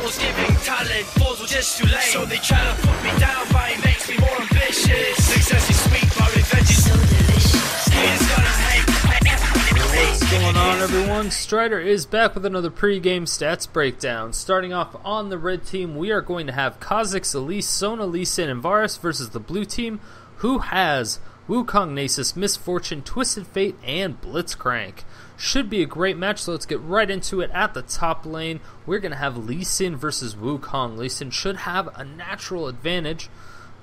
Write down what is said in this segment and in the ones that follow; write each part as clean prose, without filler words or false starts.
Levels giving talent, balls were just too late. So they try to put me down, but it makes me more ambitious. Success is sweet, but revenge is so delicious. Haters gonna hate. What's going on, everyone? Strider is back with another pre-game stats breakdown. Starting off on the red team, we are going to have Kha'Zix, Elise, Sona, FuuFu, and Varus versus the blue team, who has Wukong, Nasus, Misfortune, Twisted Fate, and Blitzcrank. Should be a great match, so let's get right into it. At the top lane, we're going to have Elise versus Wukong. Elise should have a natural advantage.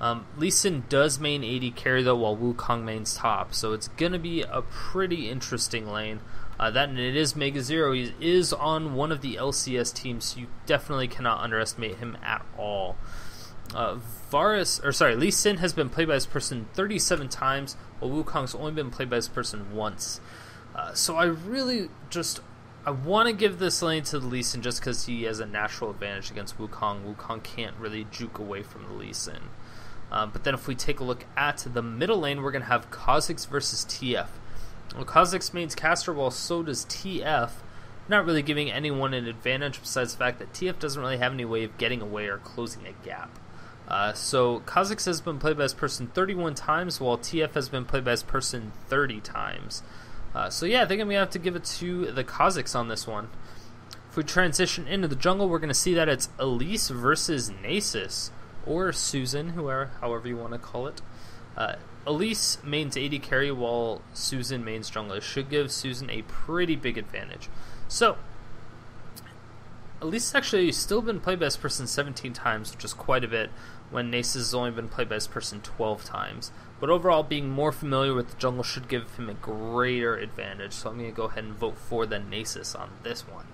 Elise does main AD carry though, while Wukong mains top, so it's going to be a pretty interesting lane. That and it is MegaZero. He is on one of the LCS teams, so you definitely cannot underestimate him at all. Elise has been played by this person 37 times, while Wukong's only been played by this person once. So I want to give this lane to Elise just because he has a natural advantage against Wukong. Wukong can't really juke away from the Elise. But then if we take a look at the middle lane, we're going to have Kha'Zix versus TF. Well, Kha'Zix mains caster, while so does TF. Not really giving anyone an advantage besides the fact that TF doesn't really have any way of getting away or closing a gap. So Kha'Zix has been played by this person 31 times, while TF has been played by this person 30 times. So yeah, I think I'm going to have to give it to the Kha'Zix on this one. If we transition into the jungle, we're going to see that it's Elise versus Nasus, or Susan, however you want to call it. Elise mains AD carry, while Susan mains jungle. It should give Susan a pretty big advantage. So, Elise has actually still been played by this person 17 times, which is quite a bit, when Nasus has only been played by this person 12 times. But overall, being more familiar with the jungle should give him a greater advantage, so I'm going to go ahead and vote for the Nasus on this one.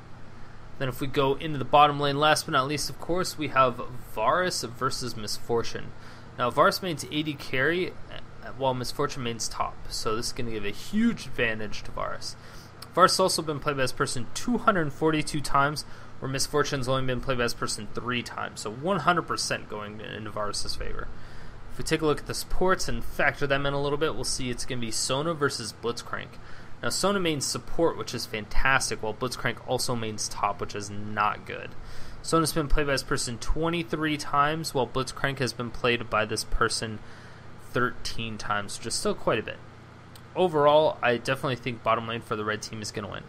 Then if we go into the bottom lane, last but not least, of course, we have Varus versus Misfortune. Now, Varus mains AD carry, while Misfortune mains top, so this is going to give a huge advantage to Varus. Varus has also been played by this person 242 times, where Misfortune's only been played by this person 3 times, so 100% going into Varus' favor. If we take a look at the supports and factor them in a little bit, we'll see it's going to be Sona versus Blitzcrank. Now, Sona mains support, which is fantastic, while Blitzcrank also mains top, which is not good. Sona's been played by this person 23 times, while Blitzcrank has been played by this person 13 times, which is still quite a bit. Overall, I definitely think bottom lane for the red team is going to win.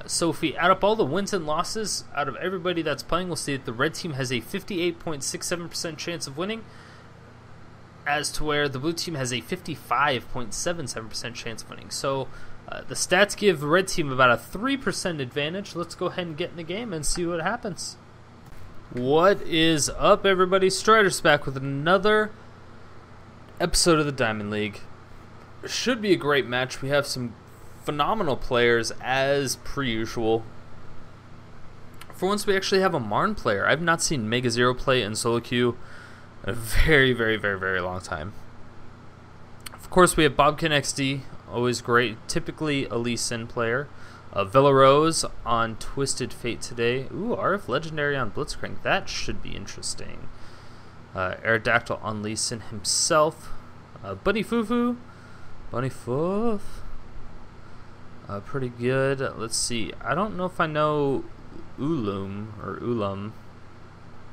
So if we add up all the wins and losses out of everybody that's playing, we'll see that the red team has a 58.67% chance of winning, as to where the blue team has a 55.77% chance of winning. So the stats give the red team about a 3% advantage. Let's go ahead and get in the game and see what happens. What is up, everybody? Strider's back with another episode of the Diamond League. It should be a great match. We have some phenomenal players as per usual. For once, we actually have a Marn player. I've not seen MegaZero play in solo queue in a very, very, very, very long time. Of course, we have bobqinXD, always great. Typically Elise player. Vileroze on Twisted Fate today. Ooh, RF Legendary on Blitzcrank. That should be interesting. Aerodactyl on Elise himself. FuuFu. Pretty good. Let's see. I don't know if I know uuLum or uuLum.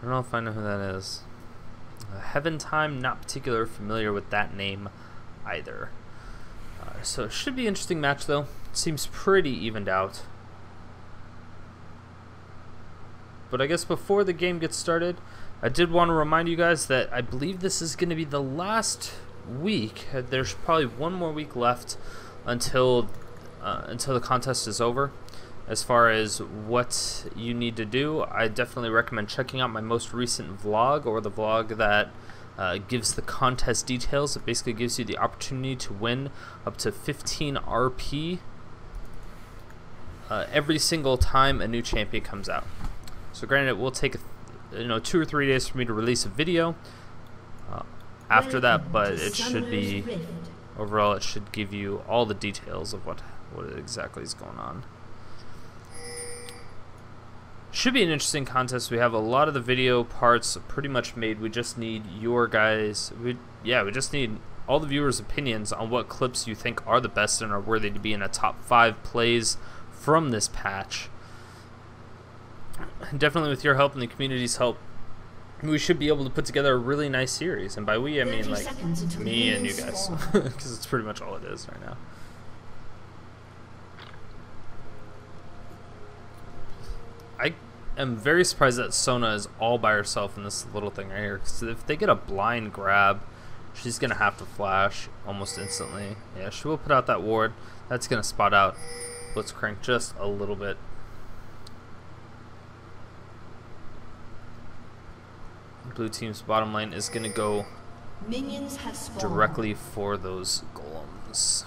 I don't know if I know who that is. heavenTime, not particularly familiar with that name either. So it should be an interesting match though. It seems pretty evened out. But I guess before the game gets started, I did want to remind you guys that I believe this is going to be the last week. There's probably one more week left until the contest is over. As far as what you need to do, I definitely recommend checking out my most recent vlog, or the vlog that gives the contest details. It basically gives you the opportunity to win up to 15 RP every single time a new champion comes out. So granted, it will take 2 or 3 days for me to release a video after that, but it should be, overall it should give you all the details of what exactly is going on. Should be an interesting contest. We have a lot of the video parts pretty much made. We just need your guys. We just need all the viewers' opinions on what clips you think are the best and are worthy to be in a top 5 plays from this patch. definitely with your help and the community's help, we should be able to put together a really nice series. And by we, I mean like me and you guys, because it's pretty much all it is right now. I am very surprised that Sona is all by herself in this little thing right here, because if they get a blind grab, she's going to have to flash almost instantly. Yeah, she will put out that ward. That's going to spot out Blitzcrank just a little bit. Blue team's bottom lane is going to go directly for those golems.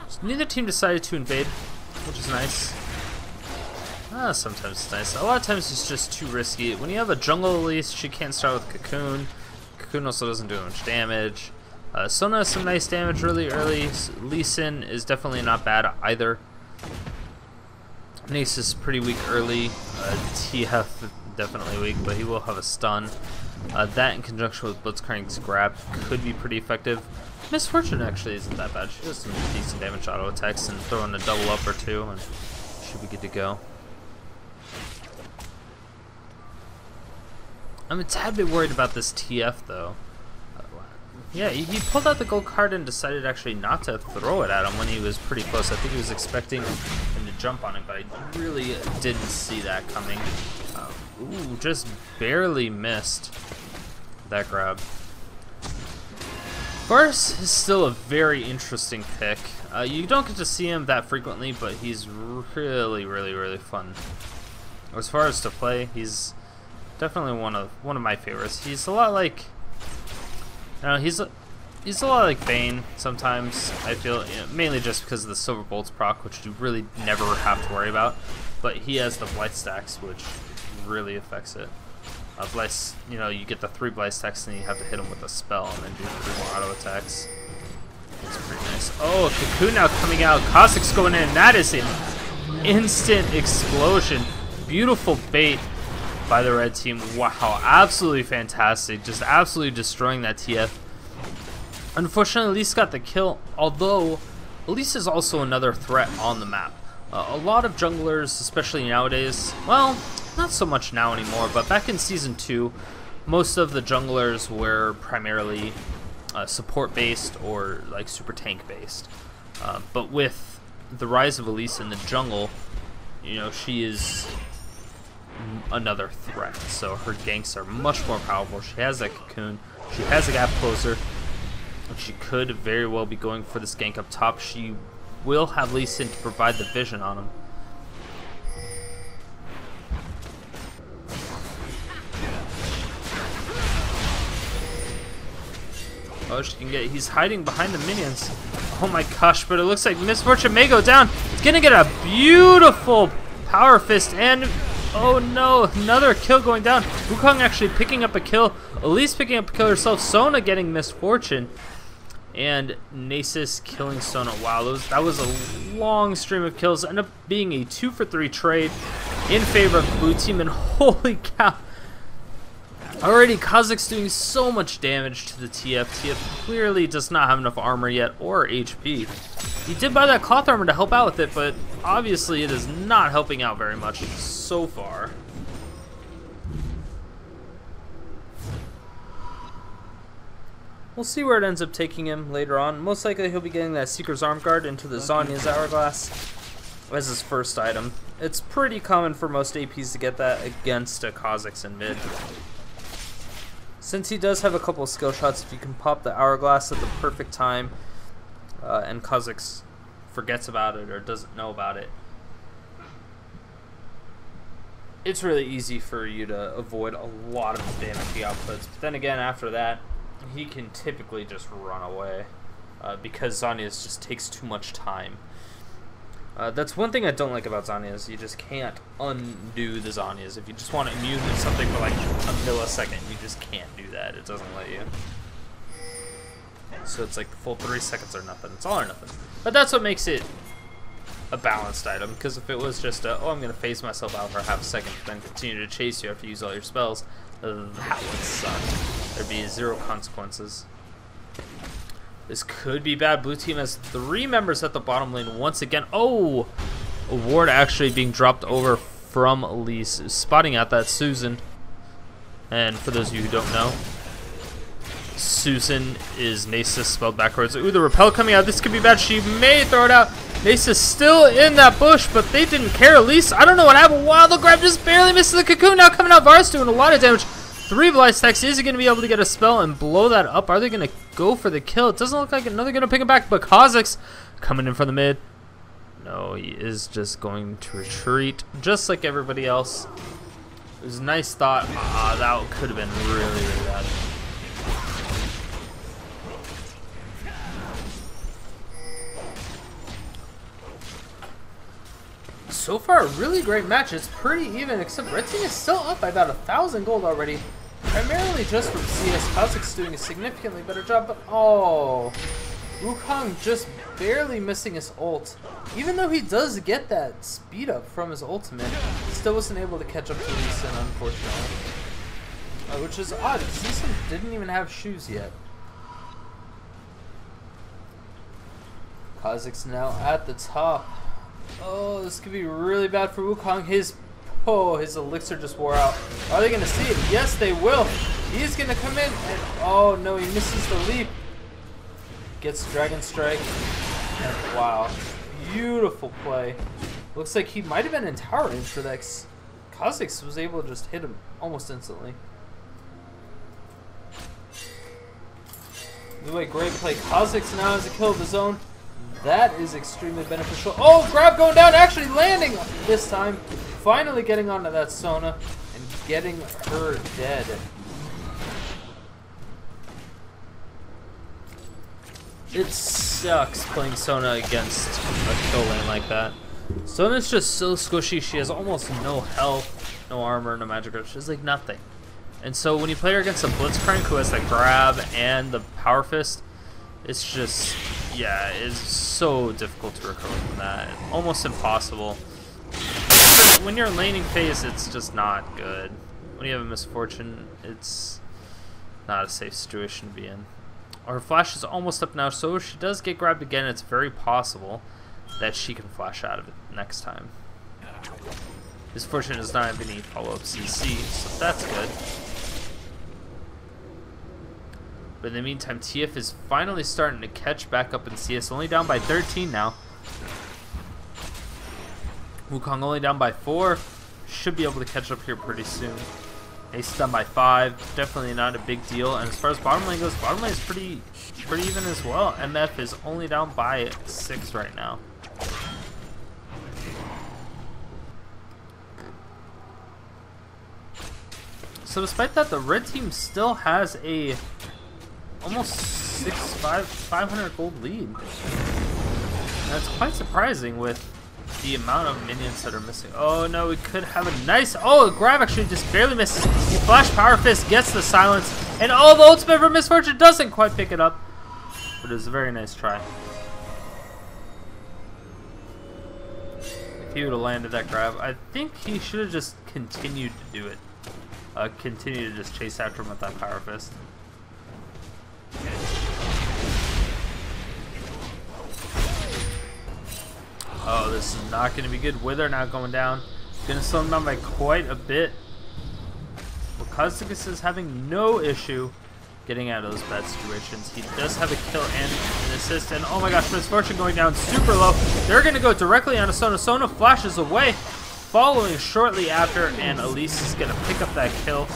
So neither team decided to invade, which is nice. Sometimes it's nice. A lot of times it's just too risky. When you have a jungle Elise, she can't start with Cocoon. Cocoon also doesn't do much damage. Sona has some nice damage really early. LeeSin is definitely not bad either. Nasus is pretty weak early. TF definitely weak, but he will have a stun. That in conjunction with Blitzcrank's grab could be pretty effective. Misfortune actually isn't that bad. She does some decent damage auto attacks and throw in a double up or two and should be good to go. I'm a tad bit worried about this TF though. Yeah, he pulled out the gold card and decided actually not to throw it at him when he was pretty close. I think he was expecting him to jump on it, but I really didn't see that coming. Ooh, just barely missed that grab. Varus is still a very interesting pick. You don't get to see him that frequently, but he's really fun. As far as to play, he's definitely one of my favorites. He's a lot like, he's a lot like Vayne sometimes, I feel, mainly just because of the Silver Bolts proc, which you really never have to worry about. But he has the Blight stacks, which really affects it. Blight, you get the 3 Blight stacks and you have to hit him with a spell and then do 3 more auto attacks. It's pretty nice. Oh, Cocoon now coming out. Kha'Zix going in. That is an instant explosion. Beautiful bait by the red team. Wow, absolutely fantastic. Just absolutely destroying that TF. Unfortunately, Elise got the kill, although Elise is also another threat on the map. A lot of junglers, especially nowadays, well, not so much now anymore, but back in Season 2, most of the junglers were primarily support-based or like super tank-based. But with the rise of Elise in the jungle, she is another threat. So her ganks are much more powerful. She has that Cocoon. She has a gap closer. She could very well be going for this gank up top. She will have LeeSin to provide the vision on him. Oh, she can get. He's hiding behind the minions. Oh my gosh! But it looks like Misfortune may go down. It's gonna get a beautiful power fist, and oh no, another kill going down. Wukong actually picking up a kill. Elise picking up a kill herself. Sona getting Misfortune. And Nasus killing Sona. Wow, that was a long stream of kills. Ended up being a 2-for-3 trade in favor of the blue team. And holy cow. Already Kha'Zix doing so much damage to the TF. TF clearly does not have enough armor yet or HP. He did buy that cloth armor to help out with it, but obviously it is not helping out very much so far. We'll see where it ends up taking him later on. Most likely he'll be getting that Seeker's Arm Guard into the Zhonya's Hourglass as his first item. It's pretty common for most APs to get that against a Kha'Zix in mid. Since he does have a couple of skill shots, if you can pop the Hourglass at the perfect time, and Kha'Zix forgets about it or doesn't know about it, it's really easy for you to avoid a lot of the damage he outputs. But then again, after that, he can typically just run away because Zhonya's just takes too much time. That's one thing I don't like about Zhonya's. You just can't undo the Zhonya's. If you just want to immune to something for like a millisecond, you just can't do that. It doesn't let you. So it's like the full 3 seconds or nothing. It's all or nothing. But that's what makes it a balanced item, because if it was just oh, I'm going to phase myself out for a half a second, then continue to chase you after you use all your spells, that would suck. There'd be 0 consequences. This could be bad. Blue team has 3 members at the bottom lane once again. Oh! A ward actually being dropped over from Elise. Spotting out that Susan. And for those of you who don't know, Susan is Nasus spelled backwards. Ooh, the repel coming out. This could be bad. She may throw it out. Nasus still in that bush, but they didn't care. Elise, I don't know what happened. Wow, the grab just barely misses the cocoon. Now coming out, Varus doing a lot of damage. 3 Blight stacks. Is he going to be able to get a spell and blow that up? Are they going to go for the kill? It doesn't look like it. No, they're going to pick him back, but Kha'Zix coming in from the mid. No, he is just going to retreat, just like everybody else. It was a nice thought. That could have been really, really bad. So far, a really great match. It's pretty even, except Red Team is still up by about 1,000 gold already. Primarily just from CS. Kha'Zix doing a significantly better job, but oh, Wukong just barely missing his ult. Even though he does get that speed up from his ultimate, he still wasn't able to catch up to Elise, unfortunately. Which is odd, because Elise didn't even have shoes yet. Kha'Zix now at the top. Oh, this could be really bad for Wukong. His elixir just wore out. Are they going to see it? Yes, they will. He's going to come in, and oh no, he misses the leap. Gets Dragon Strike, and wow, beautiful play. Looks like he might have been in tower range for that. Kha'Zix was able to just hit him almost instantly. By the way, great play. Kha'Zix now has a kill of his own. That is extremely beneficial. Oh, grab going down, actually landing this time. Finally getting onto that Sona and getting her dead. It sucks playing Sona against a kill lane like that. Sona's just so squishy. She has almost no health, no armor, no magic grip. She has like nothing. And so when you play her against a Blitzcrank who has the grab and the power fist, it's just, yeah, it's so difficult to recover from that. Almost impossible. When you're in laning phase, it's just not good. When you have a misfortune, it's not a safe situation to be in. Her flash is almost up now, so if she does get grabbed again, it's very possible that she can flash out of it next time. Misfortune does not have any follow-up CC, so that's good. But in the meantime, TF is finally starting to catch back up in CS, only down by 13 now. Wukong only down by 4. Should be able to catch up here pretty soon. Ace down by 5. Definitely not a big deal. And as far as bottom lane goes, bottom lane is pretty even as well. MF is only down by 6 right now. So despite that, the red team still has a almost 500 gold lead. And that's quite surprising with the amount of minions that are missing. Oh no, we could have a nice, oh, a grab actually just barely misses. He flash power fist, gets the silence, and oh, the ultimate for misfortune doesn't quite pick it up. But it was a very nice try. If he would have landed that grab, I think he should have just continued to do it. Continue to just chase after him with that power fist. Oh, this is not going to be good. Wither now going down. Going to slow him down by quite a bit. Well, Kha'Zix is having no issue getting out of those bad situations. He does have a kill and an assist. And oh my gosh, misfortune going down super low. They're going to go directly onto Sona. Sona flashes away, following shortly after, and Elise is going to pick up that kill.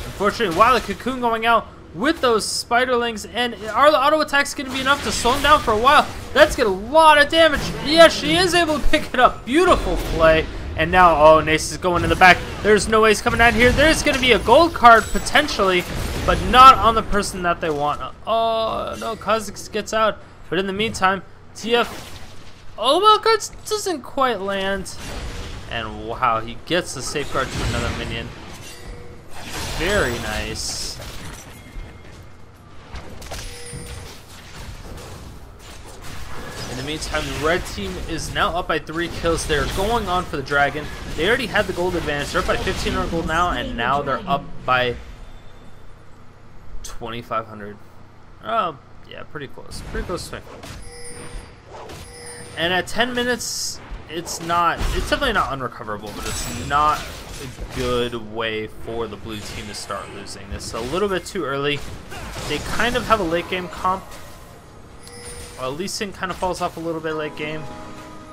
Unfortunately, while the cocoon going out with those spiderlings, and are the auto attacks going to be enough to slow him down for a while? That's going to a lot of damage. Yes, she is able to pick it up. Beautiful play. And now, oh, Nasus is going in the back. There's no way he's coming down here. There's going to be a gold card potentially, but not on the person that they want. Oh, no, Kha'Zix gets out. But in the meantime, TF, oh, well, cards doesn't quite land. And wow, he gets the safeguard to another minion. Very nice. In the meantime, the red team is now up by 3 kills. They're going on for the dragon. They already had the gold advantage. They're up by 1,500 gold now, and now they're up by 2,500. Oh, Yeah, pretty close. Pretty close swing. And at 10 minutes, it's definitely not unrecoverable, but it's not a good way for the blue team to start losing this. A little bit too early. They kind of have a late game comp. Elise kind of falls off a little bit late game.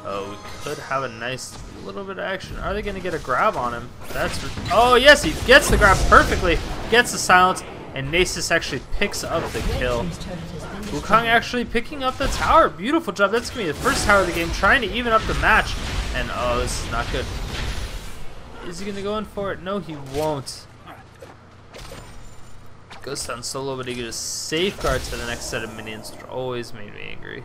Oh, we could have a nice little bit of action. Are they going to get a grab on him? Oh, yes, he gets the grab perfectly. Gets the silence, and Nasus actually picks up the kill. Wukong actually picking up the tower. Beautiful job. That's going to be the first tower of the game, trying to even up the match. And, oh, this is not good. Is he going to go in for it? No, he won't. Goes down solo, but he gets a safeguard to the next set of minions, which always made me angry.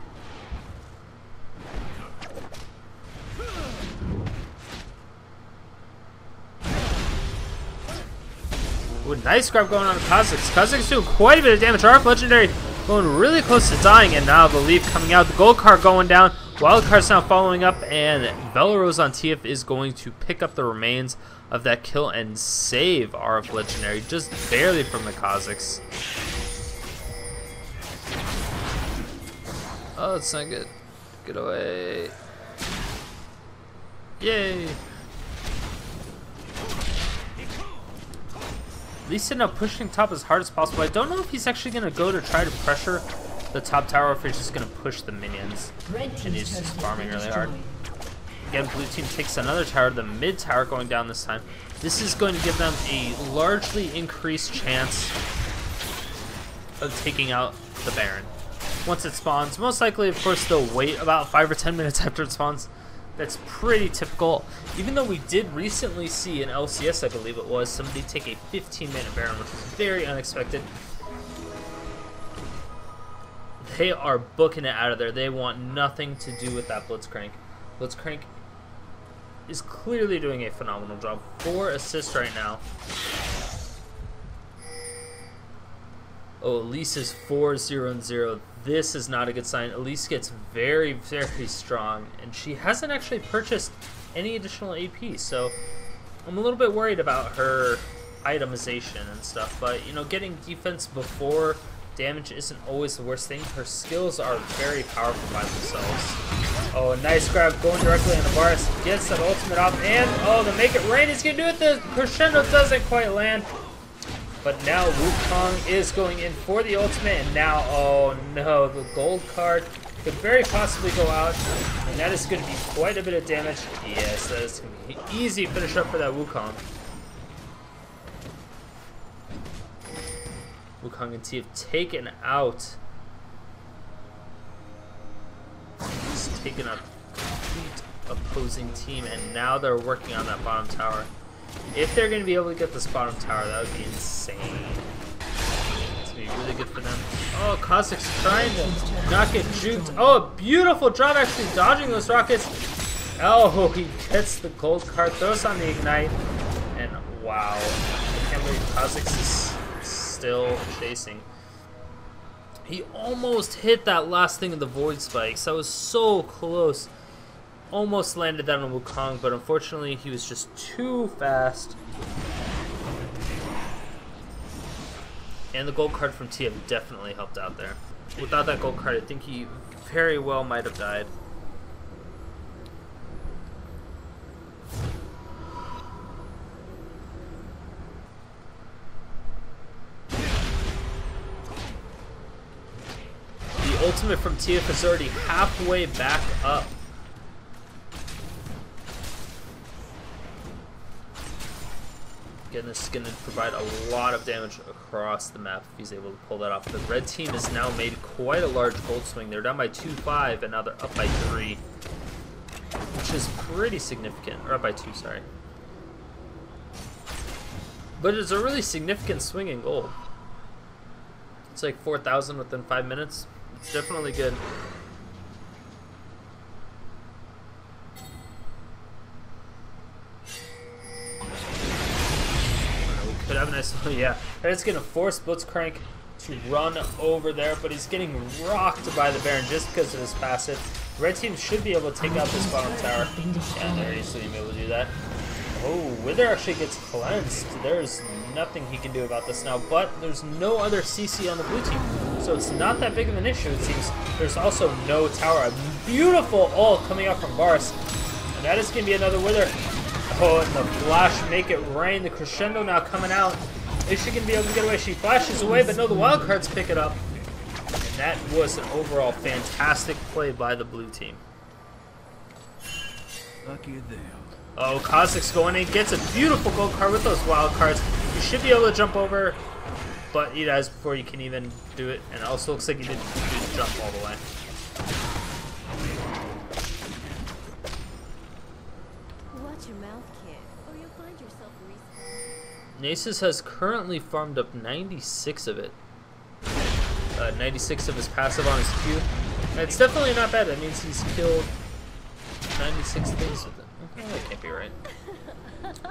Ooh, nice grab going on Kha'Zix. Kha'Zix doing quite a bit of damage. Arc Legendary going really close to dying, and now the leaf coming out. The gold card going down. Wild card's now following up, and Vileroze on TF is going to pick up the remains of that kill and save Arc Legendary just barely from the Kha'Zix. Oh, it's not good. Get away. Yay. Elise now pushing top as hard as possible. I don't know if he's actually going to go to try to pressure the top tower or if he's just going to push the minions. And he's just farming really hard. Again, blue team takes another tower, the mid tower going down this time. This is going to give them a largely increased chance of taking out the Baron. Once it spawns, most likely, of course, they'll wait about 5 or 10 minutes after it spawns. That's pretty typical. Even though we did recently see in LCS, I believe it was, somebody take a 15-minute Baron, which is very unexpected. They are booking it out of there. They want nothing to do with that Blitzcrank. Blitzcrank is clearly doing a phenomenal job. 4 assists right now. Oh, Elise is 4-0-0. This is not a good sign. Elise gets very, very strong, and she hasn't actually purchased any additional AP, so I'm a little bit worried about her itemization and stuff, but, you know, getting defense before damage isn't always the worst thing. Her skills are very powerful by themselves. Oh, nice grab going directly on the Varus. Gets that ultimate off, and, oh, the Make It Rain is going to do it. The crescendo doesn't quite land. But now Wukong is going in for the ultimate, and now, oh no, the gold card could very possibly go out, and that is going to be quite a bit of damage. Yes, that is going to be an easy finish up for that Wukong. Wukong and T have taken out. Just taken a complete opposing team, and now they're working on that bottom tower. If they're going to be able to get this bottom tower, that would be insane. It's going to be really good for them. Oh, Kha'Zix trying to not get juked. Oh, beautiful job actually dodging those rockets. Oh, he gets the gold card, throws on the ignite. And wow, I can't believe Kha'Zix is still chasing. He almost hit that last thing of the void spikes. That was so close. Almost landed that on Wukong, but unfortunately he was just too fast. And the gold card from TF definitely helped out there. Without that gold card, I think he very well might have died. The ultimate from TF is already halfway back up. Again, this is going to provide a lot of damage across the map if he's able to pull that off. The red team has now made quite a large gold swing. They're down by 2-5, and now they're up by 3, which is pretty significant. Or up by 2, sorry. But it's a really significant swing in gold. It's like 4,000 within 5 minutes. It's definitely good. Could have a nice, yeah. That's going to force Blitzcrank to run over there, but he's getting rocked by the Baron just because of his passive. Red team should be able to take out this bottom tower. Yeah, they're easily able to do that. Oh, Wither actually gets cleansed. There's nothing he can do about this now, but there's no other CC on the blue team, so it's not that big of an issue, it seems. There's also no tower. A beautiful ult coming out from Varus, and that is going to be another Wither. Oh, and the flash make it rain. The crescendo now coming out. Is she going to be able to get away? She flashes away, but no, the wildcards pick it up. And that was an overall fantastic play by the blue team. Lucky them. Oh, Kha'Zix going in, gets a beautiful gold card with those wild cards. You should be able to jump over, but he dies before you can even do it. And it also looks like he didn't do the jump all the way. Watch your mouth, kid, or you'll find yourself respawn. Nasus has currently farmed up 96 of it. 96 of his passive on his Q. And it's definitely not bad. That means he's killed 96 things with it. Oh, that can't be right.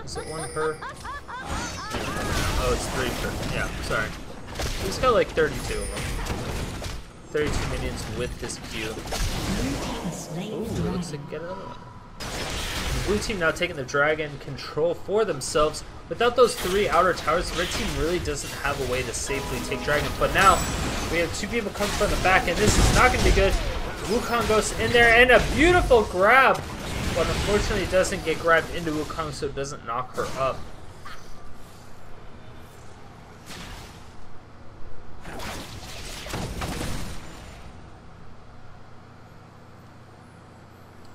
Is it one per? Oh, it's 3 per. Yeah, sorry. He's got like 32 of them. 32 minions with this Q. Ooh, looks like get another one. The blue team now taking the dragon control for themselves. Without those 3 outer towers, the red team really doesn't have a way to safely take dragon. But now, we have 2 people coming from the back, and this is not going to be good. Wukong goes in there, and a beautiful grab. But unfortunately, it doesn't get grabbed into Wukong, so it doesn't knock her up.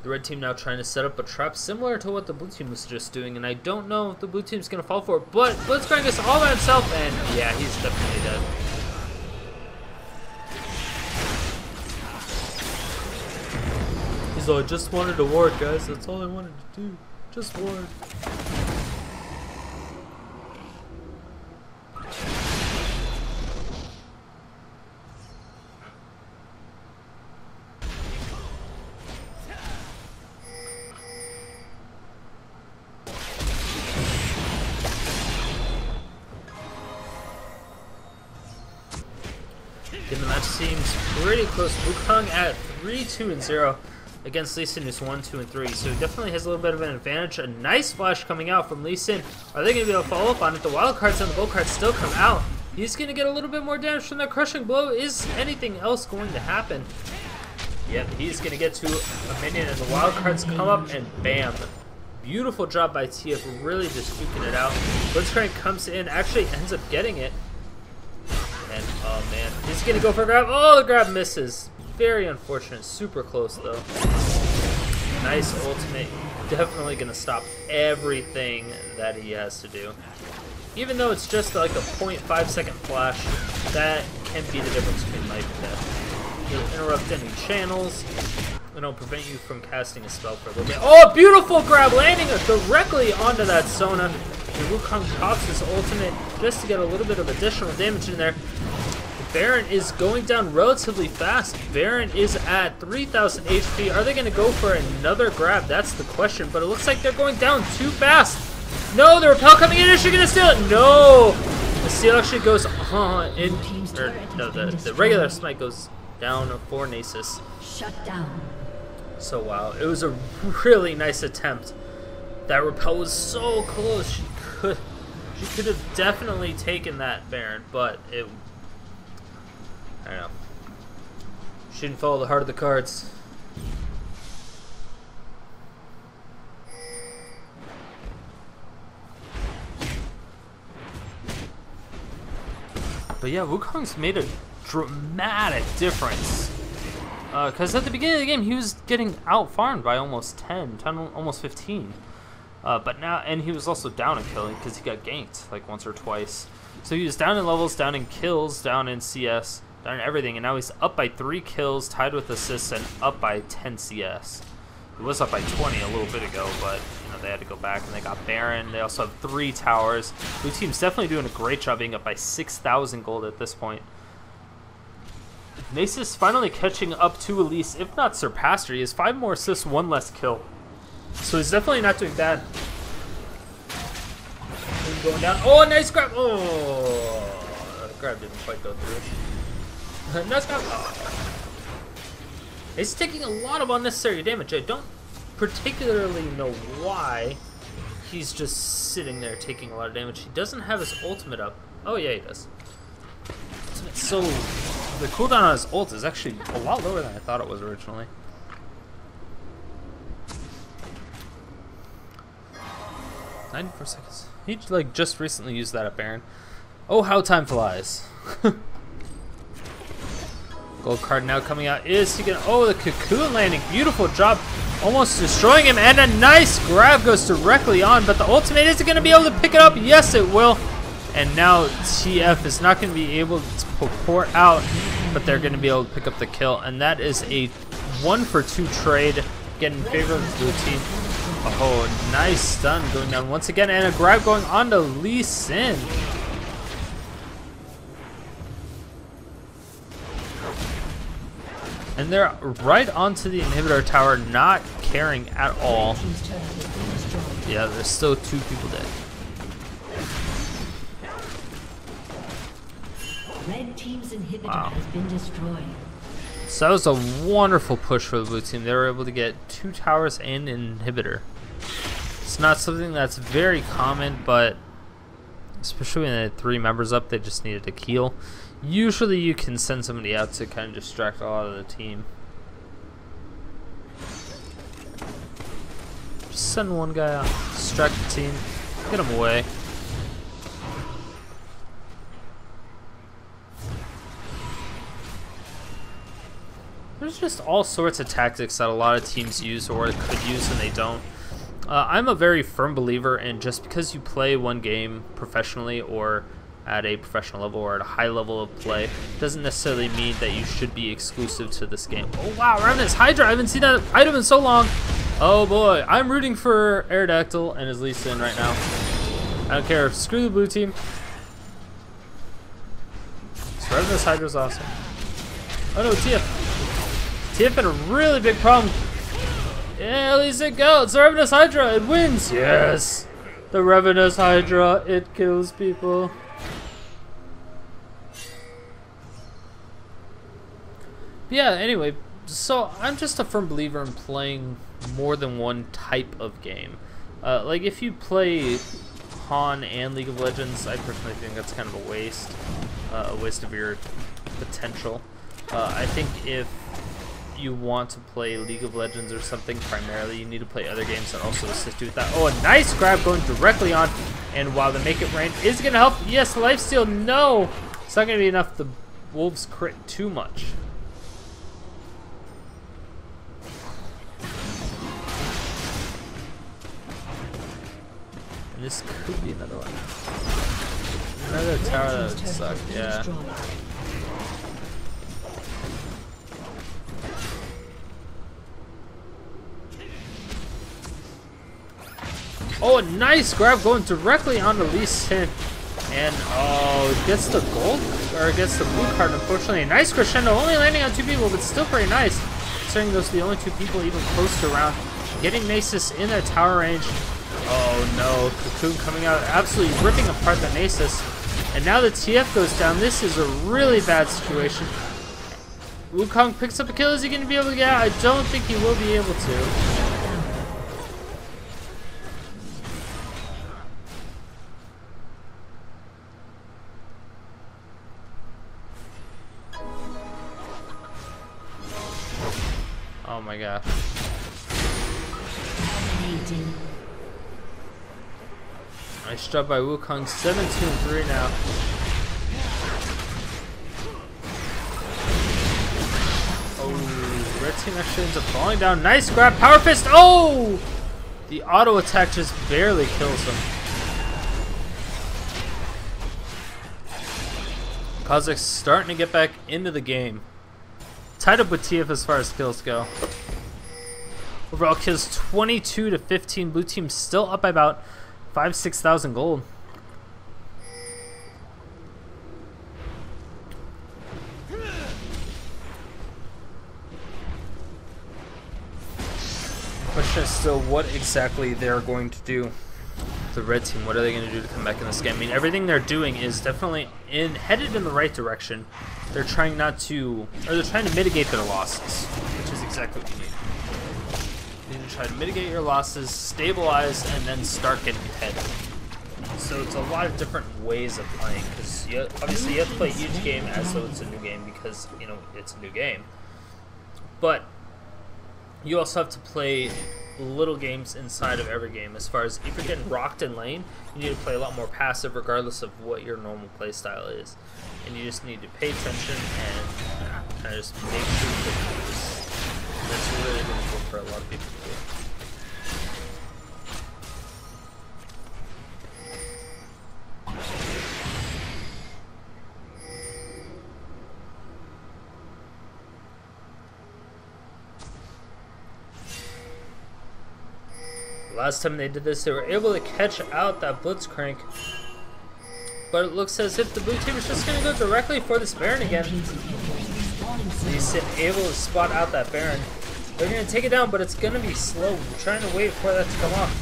The red team now trying to set up a trap similar to what the blue team was just doing, and I don't know if the blue team's going to fall for it, but Blitzcrank is all by himself, and yeah, he's definitely dead. He's like, I just wanted to ward, guys. That's all I wanted to do. Just ward. Again, the match seems pretty close. Wukong at 3-2-0 against Lee Sin, who's 1-2-3. So he definitely has a little bit of an advantage. A nice flash coming out from Lee Sin. Are they going to be able to follow up on it? The wild cards and the gold cards still come out. He's going to get a little bit more damage from that crushing blow. Is anything else going to happen? Yep, he's going to get to a minion, and the wild cards come up, and bam. Beautiful job by TF, really just duking it out. Blitzcrank comes in, actually ends up getting it. And, oh man, he's going to go for a grab. Oh, the grab misses. Very unfortunate. Super close, though. Nice ultimate. Definitely going to stop everything that he has to do. Even though it's just like a 0.5 second flash, that can be the difference between life and death. It'll interrupt any channels. It'll prevent you from casting a spell for a little bit. Oh, beautiful grab, landing directly onto that Sona. And Wukong pops his ultimate just to get a little bit of additional damage in there. Baron is going down relatively fast. Baron is at 3,000 HP. Are they going to go for another grab? That's the question. But it looks like they're going down too fast. No, the repel coming in. Is she going to steal it? No. The steal actually goes in. Or, no, the regular smite goes down for Nasus. Shut down. So wow, it was a really nice attempt. That repel was so close. She could have definitely taken that Baron, but it. I don't know. She didn't follow the heart of the cards. But yeah, Wukong's made a dramatic difference. Because at the beginning of the game, he was getting out-farmed by almost 10, almost 15. But now, and he was also down in killing because he got ganked like once or twice. So he was down in levels, down in kills, down in CS, down in everything, and now he's up by 3 kills, tied with assists, and up by 10 CS. He was up by 20 a little bit ago, but you know they had to go back, and they got Baron. They also have 3 towers. Blue team's definitely doing a great job being up by 6,000 gold at this point. Nasus finally catching up to Elise, if not surpassed her. He has 5 more assists, 1 less kill. So he's definitely not doing bad. Going down. Oh, nice grab. Oh, the grab didn't quite go through. Nice grab. Oh. He's taking a lot of unnecessary damage. I don't particularly know why he's just sitting there taking a lot of damage. He doesn't have his ultimate up. Oh yeah, he does. So the cooldown on his ult is actually a lot lower than I thought it was originally. "94 seconds. He like just recently used that at Baron. Oh, how time flies. Gold card now coming out. Is he gonna? Oh, the cocoon landing. Beautiful job. Almost destroying him. And a nice grab goes directly on. But the ultimate, is it going to be able to pick it up? Yes, it will. And now TF is not going to be able to port out. But they're going to be able to pick up the kill. And that is a 1-for-2 trade. Getting in favor of the blue team. Oh, nice stun going down once again. And a grab going on to Elise. And they're right onto the inhibitor tower, not caring at all. Yeah, there's still 2 people dead. Red team's inhibitor has been destroyed. So that was a wonderful push for the blue team. They were able to get 2 towers and an inhibitor. It's not something that's very common, but especially when they had 3 members up, they just needed to heal. Usually you can send somebody out to kind of distract a lot of the team. Just send one guy out, distract the team, get him away. There's just all sorts of tactics that a lot of teams use or could use and they don't. I'm a very firm believer in just because you play one game professionally or at a professional level or at a high level of play doesn't necessarily mean that you should be exclusive to this game. Oh wow, Revenant's Hydra, I haven't seen that item in so long. Oh boy, I'm rooting for Aerodactyl and his Elise right now. I don't care, screw the blue team. So Revenant's Hydra's awesome. Oh no, TF. TF had a really big problem. Yeah, Elise go, it's the Revenant's Hydra, it wins. Yes, the Revenant's Hydra, it kills people. Yeah, anyway, so I'm just a firm believer in playing more than one type of game. Like if you play Han and League of Legends, I personally think that's kind of a waste of your potential. I think if you want to play League of Legends or something primarily, you need to play other games that also assist you with that. Oh, a nice grab going directly on, and while the Make It Rain is going to help, yes, lifesteal, no! It's not going to be enough. The Wolves crit too much. And this could be another one. Another tower that would suck, yeah. Oh, a nice grab going directly onto Elise. And oh, gets the gold, or gets the blue card, unfortunately. A nice crescendo, only landing on 2 people, but still pretty nice. Considering those are the only 2 people even close to round. Getting Nasus in that tower range. Oh no, Cocoon coming out, absolutely ripping apart the Nasus. And now the TF goes down. This is a really bad situation. Wukong picks up a kill. Is he going to be able to get out? I don't think he will be able to. Oh my gosh. Nice job by Wukong. 7-2-3 now. Oh, red team actually ends up falling down. Nice grab. Power fist. Oh! The auto attack just barely kills him. Kha'Zix starting to get back into the game. Tied up with TF as far as kills go. Overall kills 22-15. Blue team still up by about 5,000-6,000 gold. Question is still what exactly they're going to do. The red team, what are they going to do to come back in this game? I mean, everything they're doing is definitely headed in the right direction. They're trying not to, or they're trying to mitigate their losses, which is exactly what you need. try to mitigate your losses, stabilize, and then start getting ahead. So it's a lot of different ways of playing, because obviously you have to play each game as though it's a new game, because, you know, it's a new game. But you also have to play little games inside of every game. As far as if you're getting rocked in lane, you need to play a lot more passive regardless of what your normal play style is. And you just need to pay attention and kind of just make sure you get this. That's really difficult for a lot of people to do. Last time they did this, they were able to catch out that Blitzcrank, but it looks as if the blue team is just going to go directly for this Baron again. Elise able to spot out that Baron. They're going to take it down, but it's going to be slow. We're trying to wait for that to come off.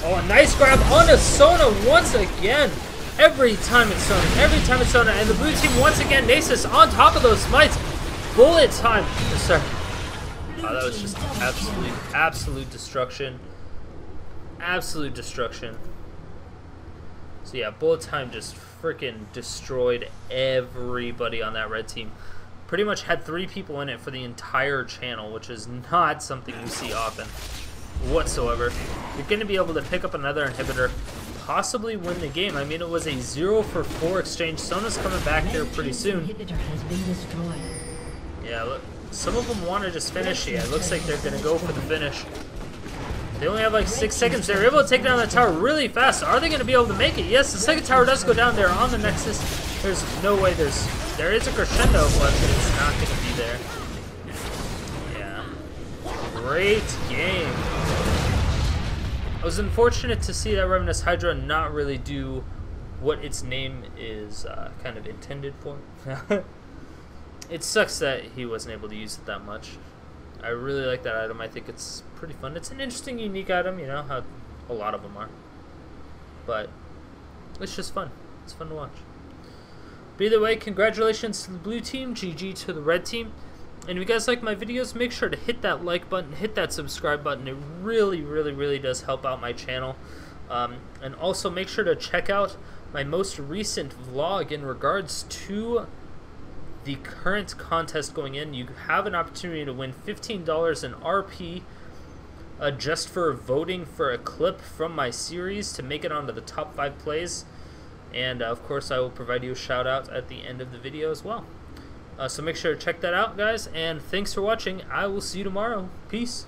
Oh, a nice grab onto Sona once again. Every time it's Sona, and the blue team once again, Nasus on top of those smites. Bullet time. Yes, sir. Oh, that was just absolute destruction. Absolute destruction. So yeah, bullet time just freaking destroyed everybody on that red team. Pretty much had 3 people in it for the entire channel, which is not something you see often whatsoever. You're going to be able to pick up another inhibitor, possibly win the game. I mean, it was a 0-for-4 exchange. Sona's coming back here pretty soon. Yeah, look. Some of them want to just finish. Yeah, it looks like they're going to go for the finish. They only have like 6 seconds. They're able to take down that tower really fast. Are they going to be able to make it? Yes, the second tower does go down there on the Nexus. There's no way there is a crescendo, but it's not going to be there. Yeah. Great game. I was unfortunate to see that Ravenous Hydra not really do what its name is kind of intended for. It sucks that he wasn't able to use it that much. I really like that item. I think it's pretty fun. It's an interesting, unique item, you know, how a lot of them are. But it's just fun. It's fun to watch. But either way, congratulations to the blue team, GG to the red team. And if you guys like my videos, make sure to hit that like button, hit that subscribe button. It really, really, really does help out my channel. And also make sure to check out my most recent vlog in regards to the current contest going in. You have an opportunity to win $15 in RP just for voting for a clip from my series to make it onto the top 5 plays. And of course I will provide you a shout out at the end of the video as well. So make sure to check that out, guys, and thanks for watching. I will see you tomorrow. Peace.